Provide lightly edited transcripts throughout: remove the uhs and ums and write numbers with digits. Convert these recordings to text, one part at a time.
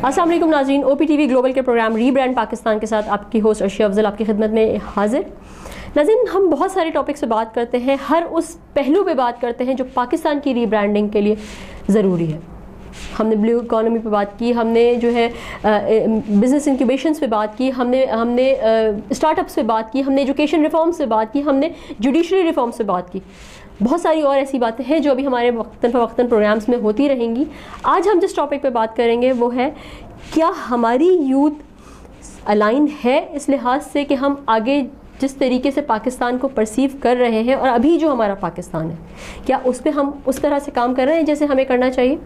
अस्सलाम वालेकुम नाज़रीन, OPTV ग्लोबल के प्रोग्राम रीब्रांड पाकिस्तान के साथ आपकी होस्ट अर्शिया अफजल आपकी खिदमत में हाजिर। नाज़रीन, हम बहुत सारे टॉपिक्स पे बात करते हैं, हर उस पहलू पे बात करते हैं जो पाकिस्तान की रीब्रांडिंग के लिए ज़रूरी है। हमने ब्लू इकॉनमी पे बात की, हमने जो है बिज़नेस इंक्यूबेशंस पे बात की, हमने स्टार्टअप्स पे बात की, हमने एजुकेशन रिफॉर्म्स पे बात की, हमने जुडिशरी रिफॉर्म्स पे बात की। बहुत सारी और ऐसी बातें हैं जो अभी हमारे वक्तन प्रोग्राम्स में होती रहेंगी। आज हम जिस टॉपिक पे बात करेंगे वो है, क्या हमारी यूथ अलाइन है इस लिहाज से कि हम आगे जिस तरीके से पाकिस्तान को परसीव कर रहे हैं और अभी जो हमारा पाकिस्तान है, क्या उस पर हम उस तरह से काम कर रहे हैं जैसे हमें करना चाहिए।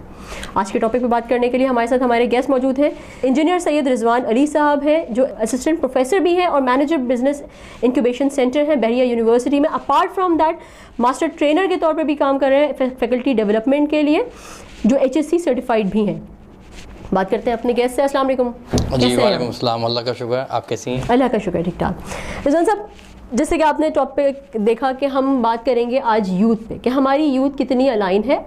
आज के टॉपिक पे बात करने के लिए हमारे साथ हमारे गेस्ट मौजूद हैं। इंजीनियर सैयद रिजवान अली साहब हैं जो असिस्टेंट प्रोफेसर भी हैं और मैनेजर बिजनेस इंक्यूबेशन सेंटर है बहरिया यूनिवर्सिटी में। Apart from that master trainer के तौर पर भी काम कर रहे हैं फैकल्टी डेवलपमेंट के लिए, जो HSC सर्टिफाइड भी हैं। बात करते हैं अपने गेस्ट से। अस्सलाम वालेकुम। जी वालेकुम अस्सलाम, अल्लाह का शुक्र, आप कैसी हैं? अल्लाह का शुक्र, ठीक ठाक। रिजवान साहब, जैसे कि आपने टॉपिक देखा कि हम बात करेंगे आज यूथ पे, कि हमारी यूथ कितनी अलाइन है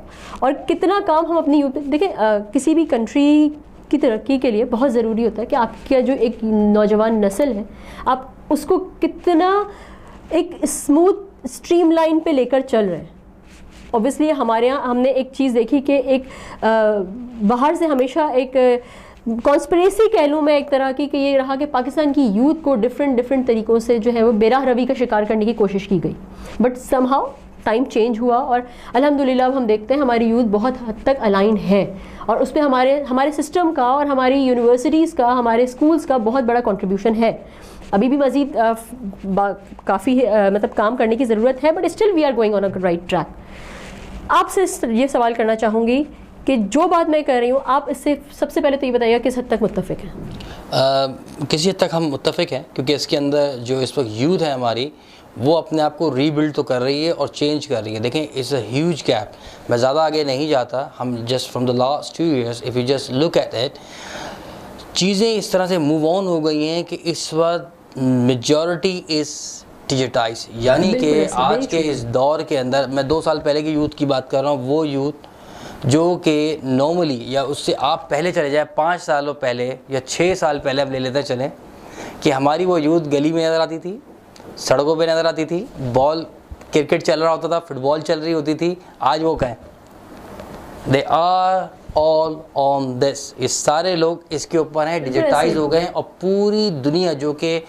और कितना काम हम अपनी यूथ पे देखें। किसी भी कंट्री की तरक्की के लिए बहुत ज़रूरी होता है कि आपका जो एक नौजवान नस्ल है, आप उसको कितना एक स्मूथ स्ट्रीमलाइन पे लेकर चल रहे हैं। ऑब्वियसली हमारे यहाँ हमने एक चीज़ देखी कि एक बाहर से हमेशा एक कॉन्स्पिरेसी कह लूँ मैं एक तरह की, कि ये रहा कि पाकिस्तान की यूथ को डिफरेंट तरीक़ों से जो है वो बेराह रवी का शिकार करने की कोशिश की गई। बट समहाउ टाइम चेंज हुआ और अल्हम्दुलिल्लाह अब हम देखते हैं हमारी यूथ बहुत हद तक अलाइन है और उस पर हमारे सिस्टम का और हमारी यूनिवर्सिटीज़ का, हमारे स्कूल्स का बहुत बड़ा कंट्रीब्यूशन है। अभी भी मज़ीद काफ़ी मतलब काम करने की ज़रूरत है, but still we are going on a right track. आपसे ये सवाल करना चाहूँगी कि जो बात मैं कर रही हूँ, आप इससे सबसे पहले तो ये बताइएगा किस हद तक मुत्तफ़िक हैं। किसी हद तक हम मुत्तफ़िक हैं, क्योंकि इसके अंदर जो इस वक्त यूथ है हमारी, वो अपने आप को रीबिल्ड तो कर रही है और चेंज कर रही है। देखें, इट्स अ ह्यूज गैप। मैं ज़्यादा आगे नहीं जाता, हम just from the last 2 years if you just look at it, चीज़ें इस तरह से मूव ऑन हो गई हैं कि इस वक्त मेजॉरिटी इज़ डिजिटाइज, यानी कि आज के इस दौर के अंदर, मैं 2 साल पहले की यूथ की बात कर रहा हूँ, वो यूथ जो कि नॉर्मली या उससे आप पहले चले जाए 5 सालों पहले या 6 साल पहले अब ले लेते चलें कि हमारी वो यूथ गली में नज़र आती थी, सड़कों पे नज़र आती थी, बॉल क्रिकेट चल रहा होता था, फुटबॉल चल रही होती थी। आज वो कहें they are all on this, ये सारे लोग इसके ऊपर हैं, डिजिटाइज हो गए हैं और पूरी दुनिया जो कि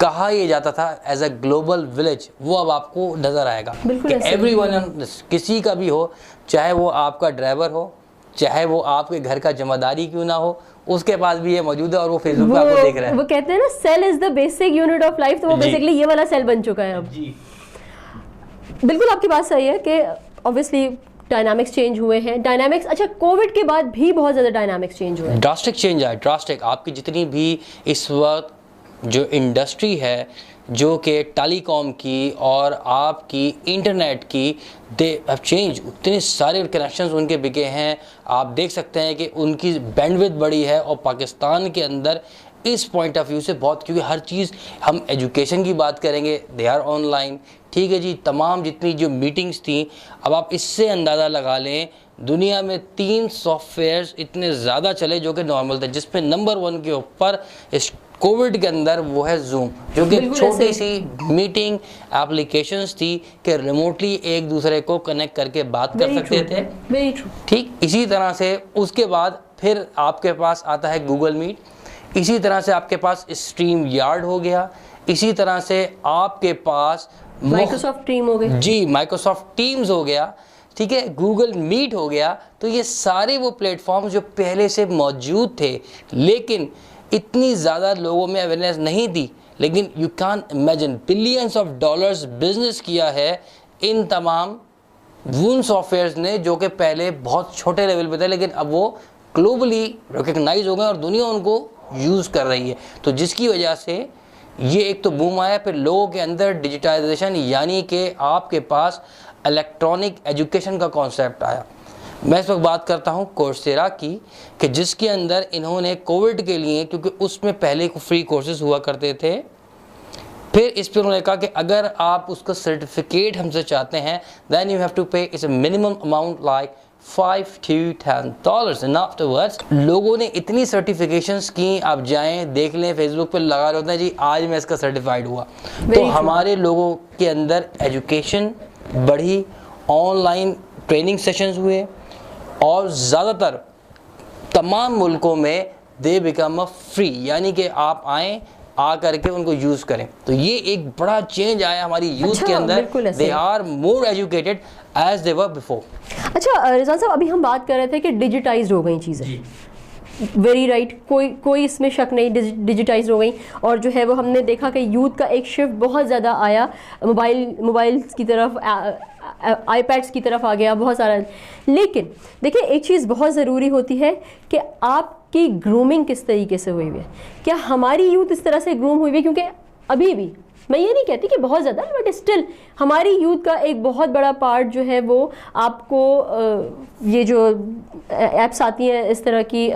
कहा यह जाता था एज अ ग्लोबल विलेज, वो अब आपको नजर आएगा कि एवरीवन, किसी का भी हो, चाहे वो आपका ड्राइवर हो, चाहे वो आपके घर का जिम्मेदारी क्यों ना हो, उसके पास भी ये मौजूद है और वो फेसबुक पे आपको देख रहा है। वो कहते हैं ना, cell is the basic unit of life, तो वो बेसिकली ये वाला सेल बन चुका है अब। जी बिल्कुल आपकी बात सही है कि ऑब्वियसली डायनामिक्स चेंज हुए हैं। डायनामिक्स, अच्छा, कोविड के बाद भी बहुत ज़्यादा डायनामिक्स चेंज हुए हैं, ड्रास्टिक चेंज आया, ड्रास्टिक। आपकी जितनी भी इस वक्त जो इंडस्ट्री है, जो कि टेलीकॉम की और आपकी इंटरनेट की, दे हैव चेंज, उतने सारे कनेक्शंस उनके बिके हैं। आप देख सकते हैं कि उनकी बैंडविड्थ बड़ी है और पाकिस्तान के अंदर इस पॉइंट ऑफ व्यू से बहुत, क्योंकि हर चीज़, हम एजुकेशन की बात करेंगे, दे आर ऑनलाइन, ठीक है जी। तमाम जितनी जो मीटिंग्स थी, अब आप इससे अंदाज़ा लगा लें, दुनिया में 3 सॉफ्टवेयर्स इतने ज़्यादा चले जो कि नॉर्मल थे, जिस पे नंबर 1 के ऊपर इस कोविड के अंदर वो है जूम, जो कि छोटी सी मीटिंग एप्लीकेशंस थी कि रिमोटली एक दूसरे को कनेक्ट करके बात कर सकते थे। ठीक इसी तरह से उसके बाद फिर आपके पास आता है गूगल मीट, इसी तरह से आपके पास स्ट्रीम यार्ड हो गया, इसी तरह से आपके पास माइक्रोसॉफ्ट टीम हो गई, जी माइक्रोसॉफ्ट टीम्स हो गया, ठीक है, गूगल मीट हो गया। तो ये सारे वो प्लेटफॉर्म जो पहले से मौजूद थे, लेकिन इतनी ज़्यादा लोगों में अवेयरनेस नहीं थी, लेकिन you can imagine billions of dollars business किया है इन तमाम उन सॉफ्टवेयर्स ने जो कि पहले बहुत छोटे लेवल पे थे, लेकिन अब वो ग्लोबली रिकग्नाइज हो गए और दुनिया उनको यूज़ कर रही है। तो जिसकी वजह से ये एक तो बूम आया, फिर लोगों के अंदर डिजिटाइजेशन, यानी कि आपके पास इलेक्ट्रॉनिक एजुकेशन का कॉन्सेप्ट आया। मैं इस वक्त बात करता हूँ कोर्सेरा की, कि जिसके अंदर इन्होंने कोविड के लिए, क्योंकि उसमें पहले फ्री कोर्सेज हुआ करते थे, फिर इस पर उन्होंने कहा कि अगर आप उसका सर्टिफिकेट हमसे चाहते हैं, देन यू हैव टू पे it's a minimum amount like $5 to $10 and afterwards लोगों ने इतनी सर्टिफिकेशंस की, आप जाएं देख लें, फेसबुक पे लगा रहे होते हैं जी आज मैं इसका सर्टिफाइड हुआ। तो हमारे लोगों के अंदर एजुकेशन बढ़ी, ऑनलाइन ट्रेनिंग सेशंस हुए और ज़्यादातर तमाम मुल्कों में दे बिकम अ फ्री, यानी कि आप आएँ आ करके उनको यूज़ करें। तो ये एक बड़ा चेंज आया हमारी यूथ के अंदर, they are more educated as they were before. अच्छा रिजवान साहब, अभी हम बात कर रहे थे कि डिजिटाइज्ड हो गई चीज़ें, वेरी राइट, कोई इसमें शक नहीं, डिजिटाइज हो गई। और जो है वो हमने देखा कि यूथ का एक शिफ्ट बहुत ज़्यादा आया, मोबाइल्स की तरफ, आईपैड्स की तरफ आ गया बहुत सारा। लेकिन देखिए एक चीज़ बहुत ज़रूरी होती है कि आपकी ग्रूमिंग किस तरीके से हुई है। क्या हमारी यूथ इस तरह से ग्रूम हुई है? क्योंकि अभी भी मैं ये नहीं कहती कि बहुत ज़्यादा, बट स्टिल हमारी यूथ का एक बहुत बड़ा पार्ट जो है वो आपको ये जो एप्स आती हैं इस तरह की,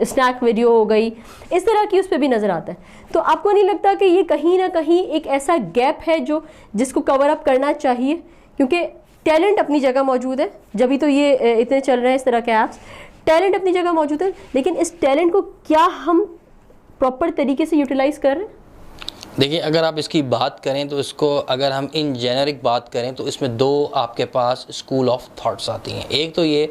स्नैक वीडियो हो गई, इस तरह की, उस पर भी नज़र आता है। तो आपको नहीं लगता कि ये कहीं ना कहीं एक ऐसा गैप है जिसको कवर अप करना चाहिए? क्योंकि टैलेंट अपनी जगह मौजूद है, जब भी तो ये इतने चल रहे हैं इस तरह के ऐप्स, टैलेंट अपनी जगह मौजूद है, लेकिन इस टैलेंट को क्या हम प्रॉपर तरीके से यूटिलाइज कर रहे हैं? देखिए अगर आप इसकी बात करें तो इसको अगर हम इन जेनरिक बात करें तो इसमें दो आपके पास स्कूल ऑफ थॉट्स आती हैं। एक तो ये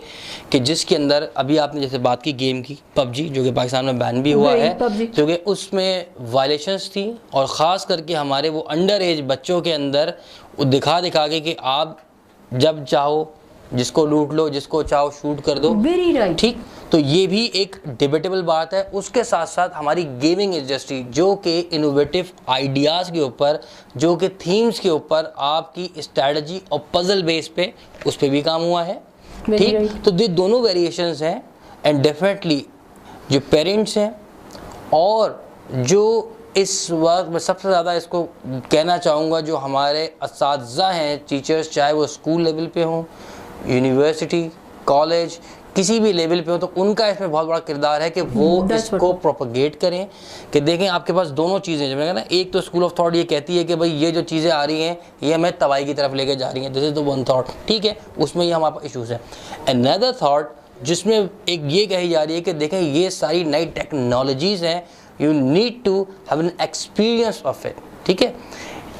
कि जिसके अंदर अभी आपने जैसे बात की गेम की, पबजी, जो कि पाकिस्तान में बैन भी हुआ है, क्योंकि उसमें वायलेशंस थी और ख़ास करके हमारे वो अंडर एज बच्चों के अंदर वो दिखा के कि आप जब चाहो जिसको लूट लो, जिसको चाहो शूट कर दो, वेरी राइट, ठीक। तो ये भी एक डिबेटेबल बात है। उसके साथ साथ हमारी गेमिंग इंडस्ट्री जो कि इनोवेटिव आइडियाज़ के ऊपर, जो कि थीम्स के ऊपर, आपकी स्ट्रैटेजी और पजल बेस पे उस पर भी काम हुआ है, ठीक। तो ये दोनों वेरिएशंस हैं एंड डेफिनेटली जो पेरेंट्स हैं और जो इस वक्त मैं सबसे ज़्यादा इसको कहना चाहूँगा जो हमारे असातिज़ा हैं, टीचर्स, चाहे वो स्कूल लेवल पे हों, यूनिवर्सिटी, कॉलेज, किसी भी लेवल पे हो, तो उनका इसमें बहुत बड़ा किरदार है कि वो इसको प्रोपगेट करें। कि देखें आपके पास दोनों चीज़ें, जब मैंने कहा ना, एक तो स्कूल ऑफ थॉट ये कहती है कि भाई ये जो चीज़ें आ रही हैं ये हमें तबाही की तरफ लेके जा रही हैं, this is the one thought, ठीक है, उसमें ये हमारे पास इशूज़ हैं। अनदर थॉट जिसमें एक ये कही जा रही है कि देखें ये सारी नई टेक्नोलॉजीज़ हैं, you need to have an experience of it, ठीक है।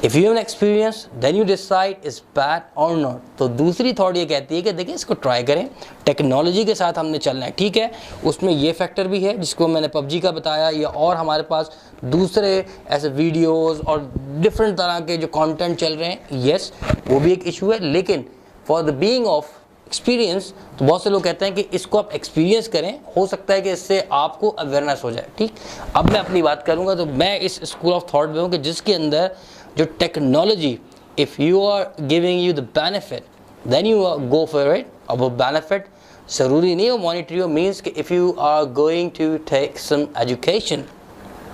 If you have an experience then you decide is bad और नॉट। तो दूसरी थॉट ये कहती है कि देखिए इसको ट्राई करें, टेक्नोलॉजी के साथ हमने चलना है, ठीक है। उसमें ये फैक्टर भी है जिसको मैंने पबजी का बताया, या और हमारे पास दूसरे ऐसे वीडियोस और डिफरेंट तरह के जो कंटेंट चल रहे हैं, यस वो भी एक इशू है। लेकिन for the being of experience, तो बहुत से लोग कहते हैं कि इसको आप एक्सपीरियंस करें, हो सकता है कि इससे आपको अवेयरनेस हो जाए, ठीक। अब मैं अपनी बात करूँगा तो मैं इस स्कूल ऑफ थॉट में हूँ कि जिसके अंदर जो technology, if you are giving you the benefit then you go for it. और वो बेनिफिट ज़रूरी नहीं हो मॉनिटरी हो, मीन्स कि if you are going to take some education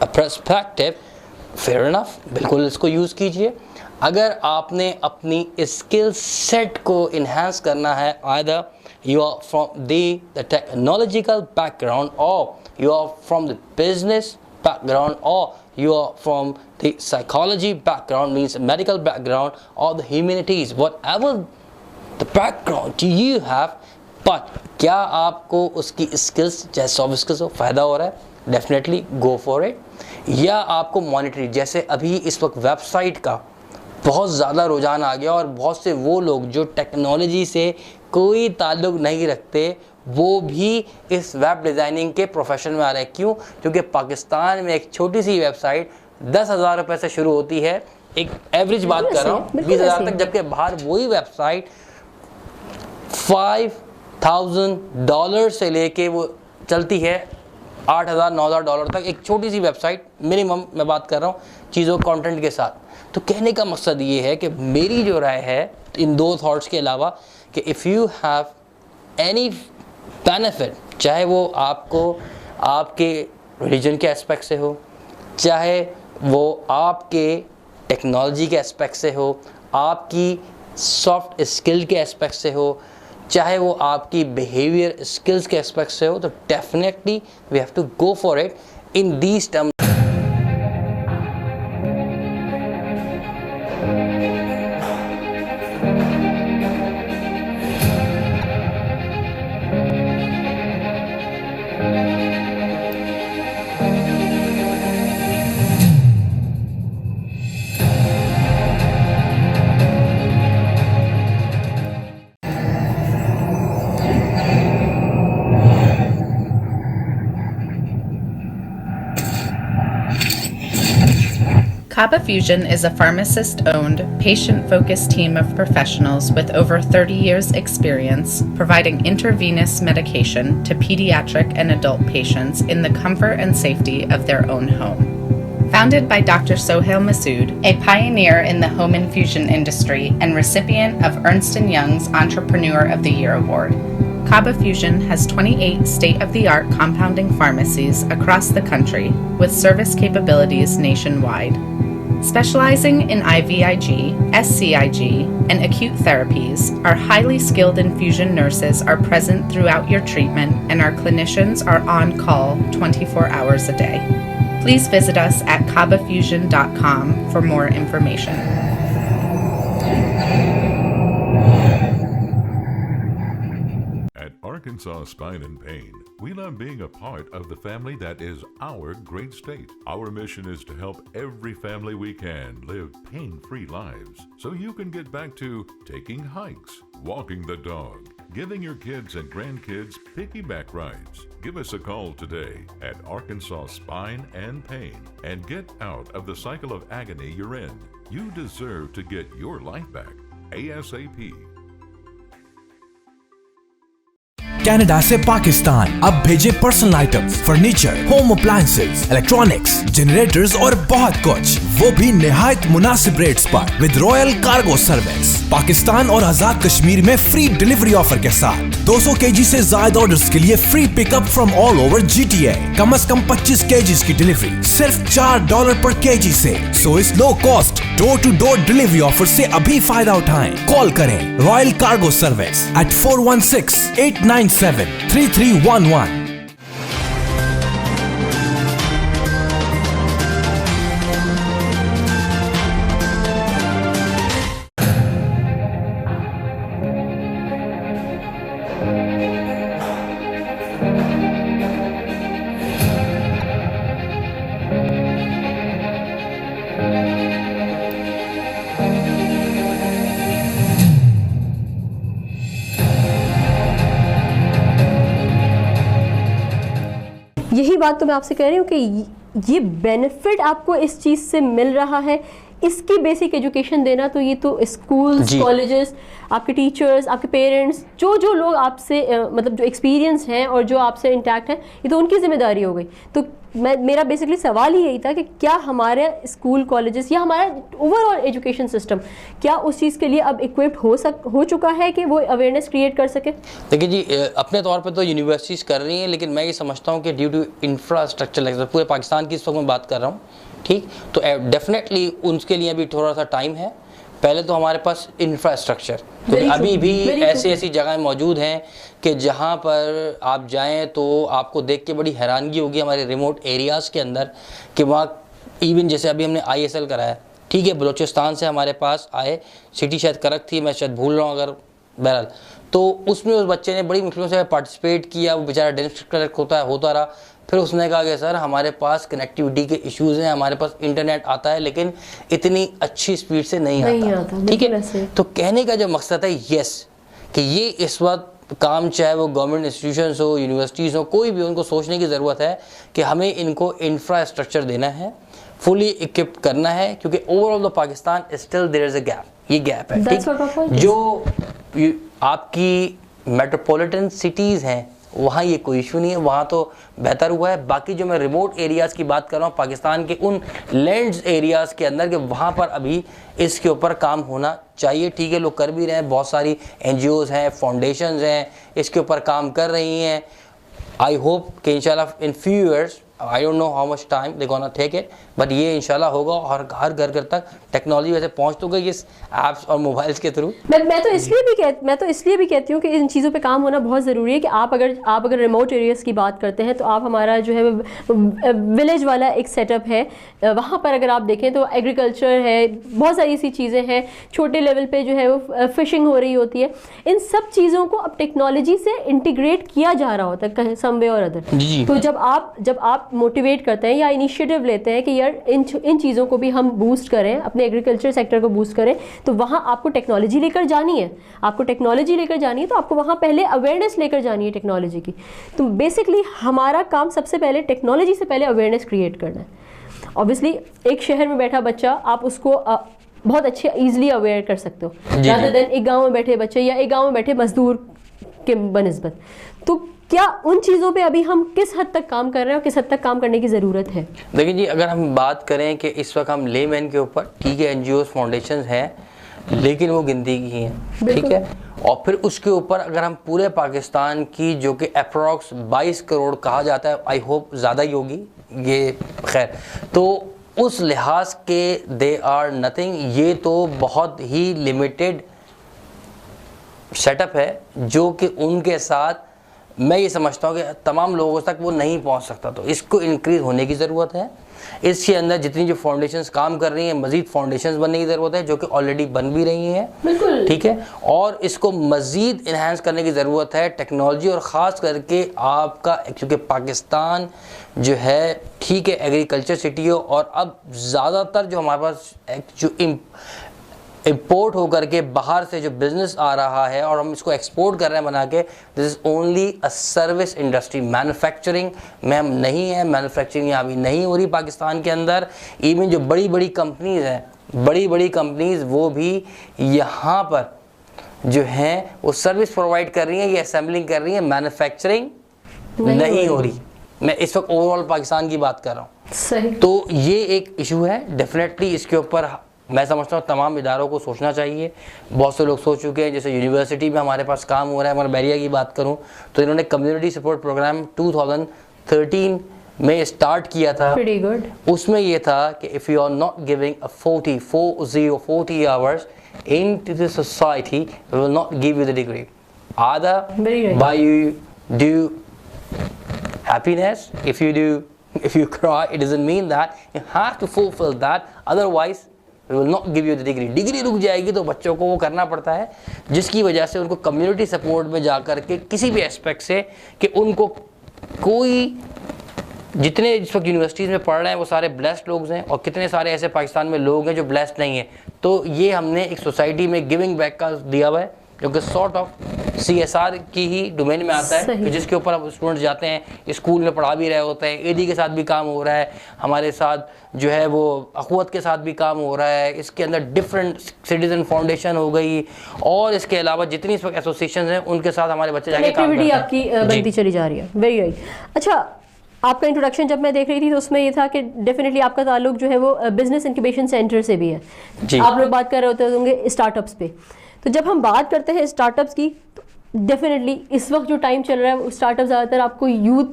a perspective, fair enough, बिल्कुल इसको यूज़ कीजिए। अगर आपने अपनी स्किल सेट को इन्हांस करना है, either you are from the technological background or you are from the business background or you are from the psychology background, means medical background or the humanities, whatever the background you have, but क्या आपको उसकी skills, चाहे soft skills हो, फ़ायदा हो रहा है, definitely go for it. या आपको मॉनिटरी, जैसे अभी इस वक्त वेबसाइट का बहुत ज़्यादा रुझान आ गया और बहुत से वो लोग जो टेक्नोलॉजी से कोई ताल्लुक़ नहीं रखते वो भी इस वेब डिज़ाइनिंग के प्रोफेशन में आ रहे हैं। क्यों? क्योंकि पाकिस्तान में एक छोटी सी वेबसाइट 10,000 रुपये से शुरू होती है, एक एवरेज बात कर रहा हूँ, 20,000 तक, जबकि बाहर वही वेबसाइट $5,000 से लेके वो चलती है $8,000 $9,000 तक, एक छोटी सी वेबसाइट मिनिमम मैं बात कर रहा हूँ चीज़ों कंटेंट के साथ। तो कहने का मकसद ये है कि मेरी जो राय है इन दो थॉट्स के अलावा कि if you have any benefit, चाहे वो आपको आपके रिलीजन के एस्पेक्ट से हो, चाहे वो आपके टेक्नोलॉजी के एस्पेक्ट से हो, आपकी सॉफ्ट स्किल के एस्पेक्ट से हो, चाहे वो आपकी बिहेवियर स्किल्स के एस्पेक्ट से हो, तो definitely we have to go for it in these terms. Kaba Fusion is a pharmacist-owned, patient-focused team of professionals with over 30 years' experience providing intravenous medication to pediatric and adult patients in the comfort and safety of their own home. Founded by Dr. Sohail Masood, a pioneer in the home infusion industry and recipient of Ernst & Young's Entrepreneur of the Year Award, Kaba Fusion has 28 state-of-the-art compounding pharmacies across the country with service capabilities nationwide. Specializing in IVIG, SCIG, and acute therapies, our highly skilled infusion nurses are present throughout your treatment and our clinicians are on call 24 hours a day. Please visit us at kabafusion.com for more information. Arkansas Spine and Pain. We love being a part of the family that is our great state. Our mission is to help every family we can live pain-free lives so you can get back to taking hikes, walking the dog, giving your kids and grandkids piggyback rides. Give us a call today at Arkansas Spine and Pain and get out of the cycle of agony you're in. You deserve to get your life back ASAP. Canada से पाकिस्तान अब भेजे personal items, furniture, home appliances, electronics, generators और बहुत कुछ, वो भी निहायत मुनासिब रेट्स पर with royal cargo service. Pakistan और आजाद कश्मीर में फ्री डिलीवरी ऑफर के साथ 200 केजी से ज्यादा ऑर्डर्स के लिए free pickup from all over GTA। कम से कम 25 केजीज की डिलीवरी सिर्फ $4 पर केजी से। सो इस low cost door to door delivery offer से अभी फायदा उठाएं। कॉल करें रॉयल कार्गो सर्विस at 416-897-3311। यही बात तो मैं आपसे कह रही हूँ कि ये बेनिफिट आपको इस चीज़ से मिल रहा है, इसकी बेसिक एजुकेशन देना तो ये तो स्कूल्स, कॉलेजेस, आपके टीचर्स, आपके पेरेंट्स, जो लोग आपसे मतलब जो एक्सपीरियंस हैं और जो आपसे इंटैक्ट हैं, ये तो उनकी जिम्मेदारी हो गई। तो मेरा बेसिकली सवाल ही यही था कि क्या हमारे स्कूल, कॉलेजेस या हमारा ओवरऑल एजुकेशन सिस्टम क्या उस चीज़ के लिए अब इक्विप्ड हो चुका है कि वो अवेयरनेस क्रिएट कर सके? देखिए जी, अपने तौर पे तो यूनिवर्सिटीज़ कर रही हैं, लेकिन मैं ये समझता हूँ कि ड्यू टू इंफ्रास्ट्रक्चर, पूरे पाकिस्तान की इस वक्त मैं बात कर रहा हूँ, ठीक, तो डेफिनेटली उनके लिए अभी थोड़ा सा टाइम है। पहले तो हमारे पास इंफ्रास्ट्रक्चर, तो अभी भी ऐसी जगहें मौजूद हैं कि जहाँ पर आप जाएं तो आपको देख के बड़ी हैरानगी होगी हमारे रिमोट एरियाज़ के अंदर कि वहाँ इवन जैसे अभी हमने ISL कराया, ठीक है, बलूचिस्तान से हमारे पास आए, सिटी शायद करक थी, मैं शायद भूल रहा हूँ अगर, बहरहाल तो उसमें उस बच्चे ने बड़ी मुश्किलों से पार्टिसिपेट किया, वो बेचारा डिस्ट्रिक्ट कलेक्ट होता रहा। फिर उसने कहा कि सर हमारे पास कनेक्टिविटी के इश्यूज़ हैं, हमारे पास इंटरनेट आता है लेकिन इतनी अच्छी स्पीड से नहीं आता, ठीक है। तो कहने का जो मकसद है यस कि ये इस वक्त काम, चाहे वो गवर्नमेंट इंस्टीट्यूशंस हो, यूनिवर्सिटीज़ हो, कोई भी, उनको सोचने की ज़रूरत है कि हमें इनको इंफ्रास्ट्रक्चर देना है, फुली इक्विप्ड करना है, क्योंकि overall the Pakistan still there is a gap, ये गैप है, ठीक। जो आपकी मेट्रोपॉलिटन सिटीज़ हैं वहाँ ये कोई इशू नहीं है, वहाँ तो बेहतर हुआ है। बाकी जो मैं रिमोट एरियाज़ की बात कर रहा हूँ पाकिस्तान के उन लैंड्स एरियाज़ के अंदर के, वहाँ पर अभी इसके ऊपर काम होना चाहिए, ठीक है। लोग कर भी रहे हैं, बहुत सारी NGOs हैं, फाउंडेशंस हैं, इसके ऊपर काम कर रही हैं। आई होप कि इंशाल्लाह in few years, I don't know how much time they gonna take it, but ये इंशाल्लाह होगा और हर घर तक टेक्नोलॉजी वैसे पहुंच तो गई इस ऐप्स और मोबाइल्स के थ्रू। मैं तो इसलिए भी कहती हूँ कि इन चीज़ों पे काम होना बहुत ज़रूरी है कि आप अगर रिमोट एरियाज़ की बात करते हैं तो आप हमारा जो है विलेज वाला एक सेटअप है, वहाँ पर अगर आप देखें तो एग्रीकल्चर है, बहुत सारी ऐसी चीज़ें हैं, छोटे लेवल पे जो है वो फिशिंग हो रही होती है। इन सब चीज़ों को अब टेक्नोलॉजी से इंटीग्रेट किया जा रहा होता है कहीं सम वे और अदर। तो जब आप मोटिवेट करते हैं या इनिशिएटिव लेते हैं कि यार इन चीज़ों को भी हम बूस्ट करें, अपने एग्रीकल्चर सेक्टर को बूस्ट करें, तो वहाँ आपको टेक्नोलॉजी लेकर जानी है, तो आपको वहाँ पहले अवेयरनेस लेकर जानी है टेक्नोलॉजी की। तो बेसिकली हमारा काम सबसे पहले टेक्नोलॉजी से पहले अवेयरनेस क्रिएट करना है। ऑब्वियसली एक शहर में बैठा बच्चा आप उसको बहुत अच्छे ईजिली अवेयर कर सकते हो rather than एक गांव में बैठे बच्चे या एक गांव में बैठे मजदूर के बनिस्बत। तो क्या उन चीज़ों पे अभी हम किस हद तक काम कर रहे हैं और किस हद तक काम करने की ज़रूरत है? देखिए जी, अगर हम बात करें कि इस वक्त हम लेमैन के ऊपर, ठीक है, एनजीओ फाउंडेशन हैं लेकिन वो गिनती की हैं, ठीक है, और फिर उसके ऊपर अगर हम पूरे पाकिस्तान की जो कि अप्रॉक्स 22 करोड़ कहा जाता है, आई होप ज़्यादा ही होगी ये, खैर, तो उस लिहाज के दे आर नथिंग। ये तो बहुत ही लिमिटेड सेटअप है जो कि उनके साथ मैं ये समझता हूँ कि तमाम लोगों तक वो नहीं पहुँच सकता। तो इसको इंक्रीज़ होने की ज़रूरत है। इसके अंदर जितनी जो फाउंडेशंस काम कर रही हैं, मज़ीद फाउंडेशंस बनने की ज़रूरत है जो कि ऑलरेडी बन भी रही हैं, ठीक है, और इसको मज़ीद इन्हांस करने की ज़रूरत है टेक्नोलॉजी, और ख़ास करके आपका क्योंकि पाकिस्तान जो है, ठीक है, एग्रीकल्चर सिटी है, और अब ज़्यादातर जो हमारे पास जो इम्पोर्ट होकर के बाहर से जो बिज़नेस आ रहा है और हम इसको एक्सपोर्ट कर रहे हैं बना के, this is only a service industry. Manufacturing में हम नहीं है, मैन्युफैक्चरिंग यहाँ भी नहीं हो रही पाकिस्तान के अंदर। इवन जो बड़ी बड़ी कंपनीज़ हैं, बड़ी बड़ी कंपनीज़ वो भी यहाँ पर जो हैं वो सर्विस प्रोवाइड कर रही हैं, ये असेंबलिंग कर रही हैं, मैन्युफैक्चरिंग नहीं हो रही। मैं इस वक्त ओवरऑल पाकिस्तान की बात कर रहा हूँ। सही। तो ये एक इशू है, डेफिनेटली इसके ऊपर मैं समझता हूँ तमाम इदारों को सोचना चाहिए। बहुत से लोग सोच चुके हैं, जैसे यूनिवर्सिटी में हमारे पास काम हो रहा है। अगर बैरिया की बात करूँ तो इन्होंने कम्युनिटी सपोर्ट प्रोग्राम 2013 में स्टार्ट किया था। Pretty good. उसमें ये था कि if you are not giving a 40 hours into the society we will not give you the degree. Either by you do happiness, if you cry, it doesn't mean that you have to fulfill that, otherwise we will not give you the degree। Degree रुक जाएगी तो बच्चों को वो करना पड़ता है, जिसकी वजह से उनको कम्युनिटी सपोर्ट में जा कर के किसी भी एस्पेक्ट से कि उनको कोई, जितने इस वक्त यूनिवर्सिटीज़ में पढ़ रहे हैं वो सारे ब्लेस्ड लोग हैं, और कितने सारे ऐसे पाकिस्तान में लोग हैं जो ब्लेस्ड नहीं हैं। तो ये हमने एक सोसाइटी में गिविंग बैक का दिया हुआ है जो कि सॉर्ट ऑफ CSR की ही डोमेन में आता है, कि जिसके ऊपर अब स्टूडेंट्स जाते हैं, स्कूल में पढ़ा भी रहे होते हैं, AD के साथ भी काम हो रहा है, हमारे साथ जो है वो अखवत के साथ भी काम हो रहा है। इसके अंदर डिफरेंट सिटीजन फाउंडेशन हो गई, और इसके अलावा जितनी इस वक्त एसोसिएशन हैं उनके साथ हमारे बच्चे जाके काम करते हैं। आपकी बनती चली जा रही है। Very right. अच्छा, आपका इंट्रोडक्शन जब मैं देख रही थी तो उसमें ये था कि डेफिनेटली आपका ताल्लुक जो है वो बिजनेस इंक्यूबेशन सेंटर से भी है। आप लोग बात कर रहे होते होंगे स्टार्टअप्स पे। तो जब हम बात करते हैं स्टार्टअप्स की, तो डेफिनेटली इस वक्त जो टाइम चल रहा है स्टार्टअप ज़्यादातर आपको यूथ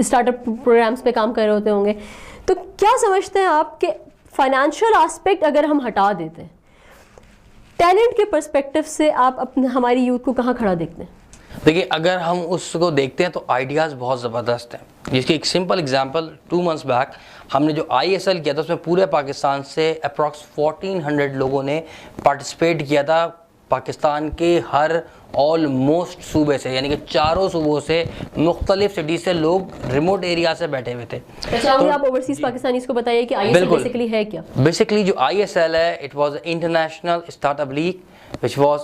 स्टार्टअप प्रोग्राम्स पे काम कर रहे होते होंगे। तो क्या समझते हैं आप कि फाइनेंशियल एस्पेक्ट अगर हम हटा देते हैं, टैलेंट के पर्सपेक्टिव से आप अपने हमारी यूथ को कहाँ खड़ा देखते हैं? देखिए, अगर हम उसको देखते हैं तो आइडियाज़ बहुत ज़बरदस्त हैं। जिसकी एक सिंपल एग्जांपल, 2 मंथ्स बैक हमने जो ISL किया था उसमें पूरे पाकिस्तान से अप्रॉक्स 1400 लोगों ने पार्टिसिपेट किया था। पाकिस्तान के हर ऑलमोस्ट सूबे से, यानी कि 4 सूबों से, मुख्तलिफ सिटी से लोग रिमोट एरिया से बैठे हुए थे। तो आप ओवरसीज पाकिस्तानीज़ को बताइए कि ISL बेसिकली है क्या? बेसिकली जो ISL है, it was international startup league which was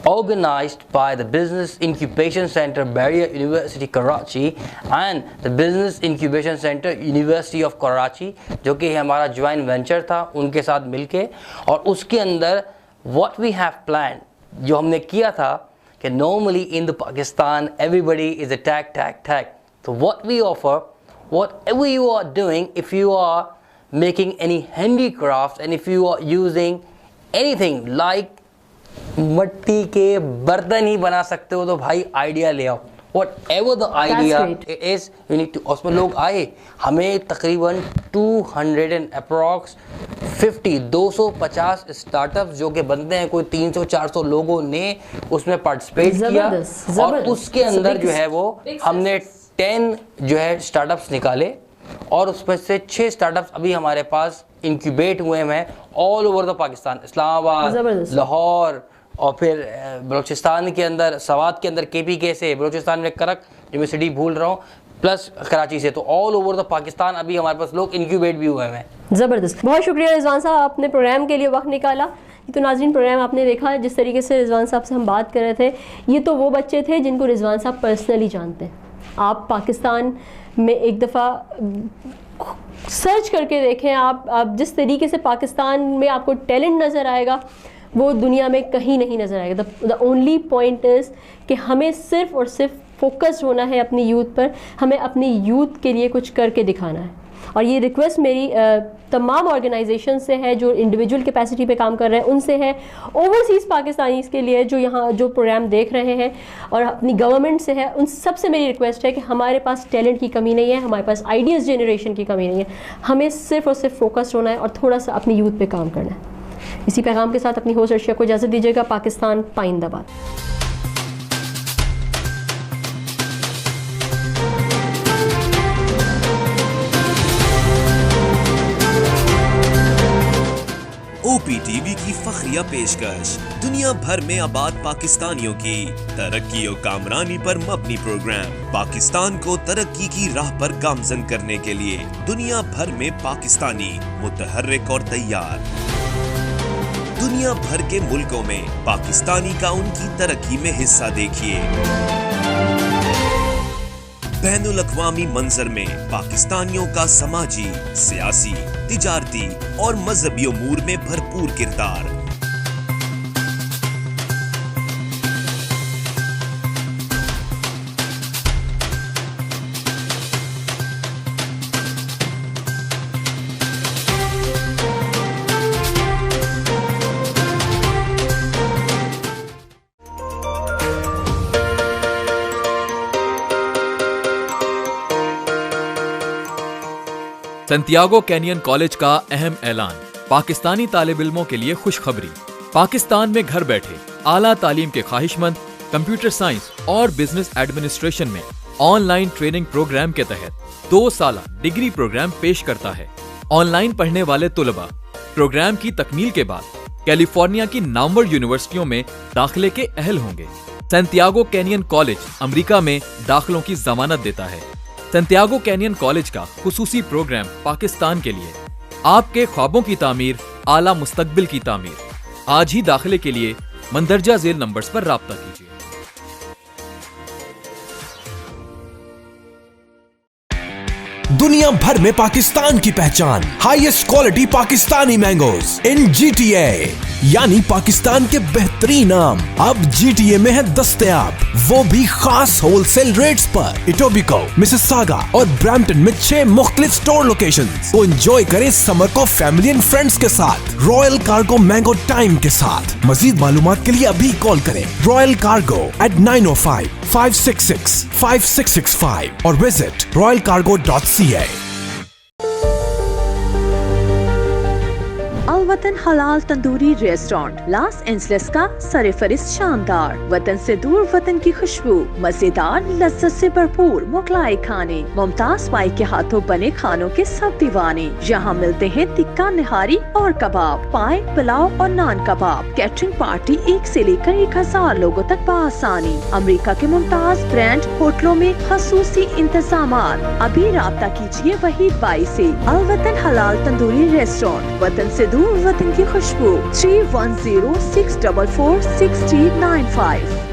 organized by the Business Incubation Center, Bahria University, Karachi, and the Business Incubation Center, University of Karachi, जो कि हमारा ज्वाइंट वेंचर था उनके साथ मिलके। और उसके अंदर what we have planned, जो हमने किया था कि normally in the Pakistan everybody is a tag. So what we offer, whatever you are doing, if you are making any handicrafts and if you are using anything like मट्टी के बर्तन ही बना सकते हो तो भाई आइडिया ले आओ। Whatever the idea is, you need to। उसमें लोग आए, हमें तकरीबन 250 स्टार्टअप्स जो कि बनते हैं, कोई 300-400 लोगों ने उसमें पार्टिसिपेट किया, और उसके अंदर जो है वो हमने 10 जो है स्टार्टअप्स निकाले, और उसमें से 6 स्टार्टअप्स अभी हमारे पास इंक्यूबेट हुए हैं all over the Pakistan, Islamabad, Lahore, और फिर बलूचिस्तान के अंदर, सवात के अंदर KPK से, बलूचिस्तान में करक जो मैं सिटी भूल रहा हूँ, प्लस कराची से। तो ऑल ओवर द पाकिस्तान अभी हमारे पास लोग इंक्यूबेट भी हुए हैं। ज़बरदस्त, बहुत शुक्रिया रिजवान साहब, आपने प्रोग्राम के लिए वक्त निकाला। ये तो नाज़रीन प्रोग्राम आपने देखा जिस तरीके से रिजवान साहब से हम बात कर रहे थे, ये तो वो बच्चे थे जिनको रिजवान साहब पर्सनली जानते हैं। आप पाकिस्तान में एक दफ़ा सर्च करके देखें आप जिस तरीके से पाकिस्तान में आपको टैलेंट नज़र आएगा वो दुनिया में कहीं नहीं नज़र आएगा। द ओनली पॉइंट इज़ कि हमें सिर्फ़ और सिर्फ फोकस्ड होना है अपनी यूथ पर, हमें अपनी यूथ के लिए कुछ करके दिखाना है। और ये रिक्वेस्ट मेरी तमाम ऑर्गेनाइजेशन से है जो इंडिविजुअल कैपेसिटी पे काम कर रहे हैं, उनसे है, ओवरसीज़ पाकिस्तानीज़ के लिए जो यहाँ जो प्रोग्राम देख रहे हैं, और अपनी गवर्नमेंट से है, उन सबसे मेरी रिक्वेस्ट है कि हमारे पास टैलेंट की कमी नहीं है, हमारे पास आइडियाज़ जनरेशन की कमी नहीं है, हमें सिर्फ और सिर्फ फोकस्ड होना है और थोड़ा सा अपनी यूथ पे काम करना है। इसी पैगाम के साथ अपनी होस्ट अर्शिया को इजाज़त दीजिएगा। पाकिस्तान पाइंदाबाद। OPTV की फखरिया पेशकश दुनिया भर में आबाद पाकिस्तानियों की तरक्की और कामरानी पर मबनी प्रोग्राम पाकिस्तान को तरक्की की राह पर गामजन करने के लिए दुनिया भर में पाकिस्तानी मुतहर्रिक और तैयार। दुनिया भर के मुल्कों में पाकिस्तानी का उनकी तरक्की में हिस्सा देखिए। बैनुल अक़वामी मंजर में पाकिस्तानियों का समाजी, सियासी, तिजारती और मजहबी उमूर में भरपूर किरदार। सैंटियागो कैनियन कॉलेज का अहम ऐलान। पाकिस्तानी तालिब इल्मों के लिए खुशखबरी। पाकिस्तान में घर बैठे आला तालीम के ख्वाहिशमंद कंप्यूटर साइंस और बिजनेस एडमिनिस्ट्रेशन में ऑनलाइन ट्रेनिंग प्रोग्राम के तहत 2 साला डिग्री प्रोग्राम पेश करता है। ऑनलाइन पढ़ने वाले तुलबा प्रोग्राम की तकमील के बाद कैलिफोर्निया की नामवर यूनिवर्सिटियों में दाखिले के अहल होंगे। सैंटियागो कैनियन कॉलेज अमेरिका में दाखिलों की जमानत देता है। सैंटियागो कैनियन कॉलेज का खुसूसी प्रोग्राम पाकिस्तान के लिए आपके ख्वाबों की तामीर, आला मुस्तकबिल की तामीर। आज ही दाखिले के लिए मंदरजा झेल नंबर्स पर राब्ता कीजिए। दुनिया भर में पाकिस्तान की पहचान, हाईएस्ट क्वालिटी पाकिस्तानी मैंगोज इन GTA, यानी पाकिस्तान के बेहतरीन आम अब GTA में है दस्तयाब, वो भी खास होलसेल रेट्स पर। इटोबिको, मिसिसागा और ब्रैम्पटन में 6 मुख्तलिफ स्टोर लोकेशंस। तो एंजॉय करें समर को फैमिली एंड फ्रेंड्स के साथ, रॉयल कार्गो मैंगो टाइम के साथ। मजीद मालूमात के लिए अभी कॉल करें रॉयल कार्गो at 905-566-5665 और विजिट royalcargo.ca। वतन हलाल तंदूरी रेस्टोरेंट लॉस एंजलिस का सरफरिस्त शानदार, वतन से दूर वतन की खुशबू, मजेदार लज्जत से भरपूर मुगलाई खाने, मुमताज भाई के हाथों बने खानों के सब दीवाने। यहाँ मिलते हैं तिक्का, निहारी और कबाब, पाए, पुलाव और नान कबाब। कैटरिंग पार्टी 1 से लेकर 1000 लोगों तक बआसानी। अमेरिका के मुमताज ब्रांड होटलों में खसूसी इंतजामात। अभी राब्ता कीजिए वहीद भाई से। अल वतन हलाल तंदूरी रेस्टोरेंट, वतन से दूर वतन की खुशबू। 3106446095।